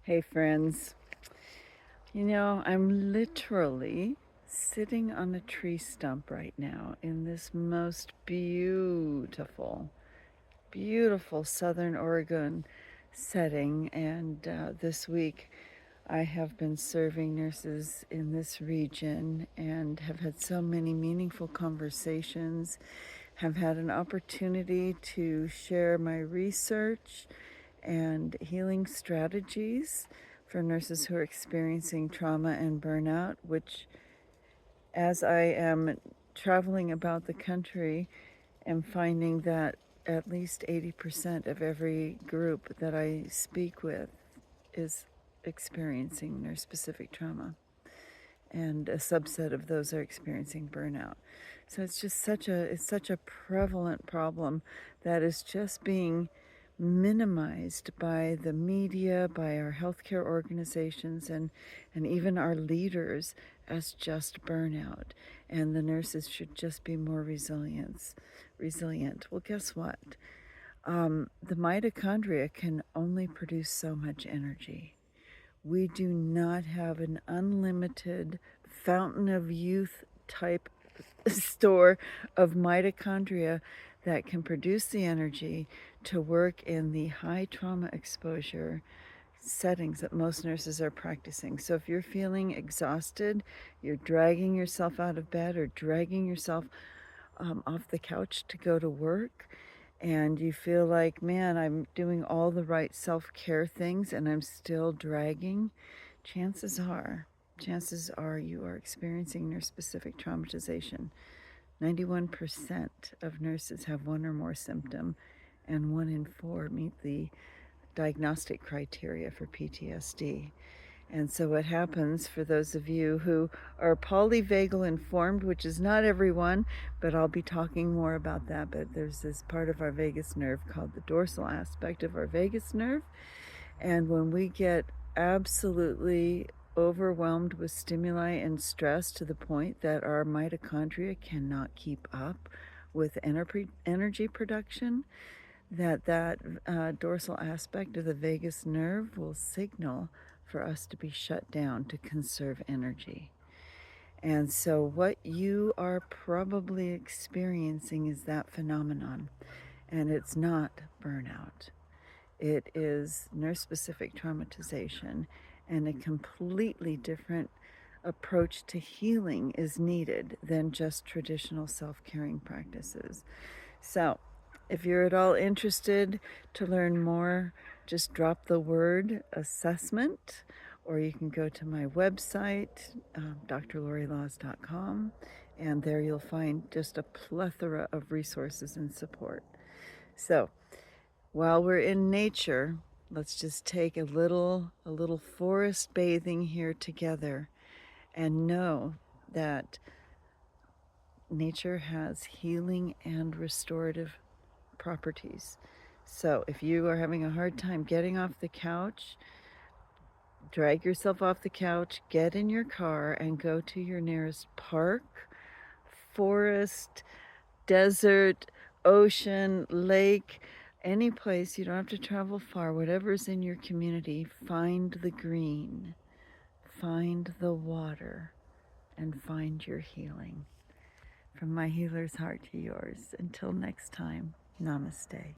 Hey friends, I'm literally sitting on a tree stump right now in this most beautiful Southern Oregon setting. And this week I have been serving nurses in this region and have had so many meaningful conversations, have had an opportunity to share my research and healing strategies for nurses who are experiencing trauma and burnout, which, as I am traveling about the country, am finding that at least 80% of every group that I speak with is experiencing nurse-specific trauma, and a subset of those are experiencing burnout. So it's such a prevalent problem that is just being minimized by the media, by our healthcare organizations, and even our leaders as just burnout. And the nurses should just be more resilient. Well, guess what? The mitochondria can only produce so much energy. We do not have an unlimited fountain of youth type store of mitochondria that can produce the energy to work in the high trauma exposure settings that most nurses are practicing. So if you're feeling exhausted, you're dragging yourself out of bed or dragging yourself off the couch to go to work, and you feel like, man, I'm doing all the right self-care things and I'm still dragging, chances are, you are experiencing nurse-specific traumatization. 91% of nurses have one or more symptom, and 1 in 4 meet the diagnostic criteria for PTSD. And so what happens, for those of you who are polyvagal informed, which is not everyone, but I'll be talking more about that, but there's this part of our vagus nerve called the dorsal aspect of our vagus nerve. And when we get absolutely overwhelmed with stimuli and stress to the point that our mitochondria cannot keep up with energy production, that dorsal aspect of the vagus nerve will signal for us to be shut down to conserve energy. And so what you are probably experiencing is that phenomenon, and it's not burnout. It is nurse-specific traumatization, and a completely different approach to healing is needed than just traditional self-caring practices. So if you're at all interested to learn more, just drop the word assessment, or you can go to my website, drlorrelaws.com, and there you'll find just a plethora of resources and support. So while we're in nature, let's just take a little forest bathing here together and know that nature has healing and restorative properties. So if you are having a hard time getting off the couch, drag yourself off the couch, get in your car, and go to your nearest park, forest, desert, ocean, lake, any place. You don't have to travel far. Whatever's in your community, find the green, find the water, and find your healing. From my healer's heart to yours. Until next time, namaste.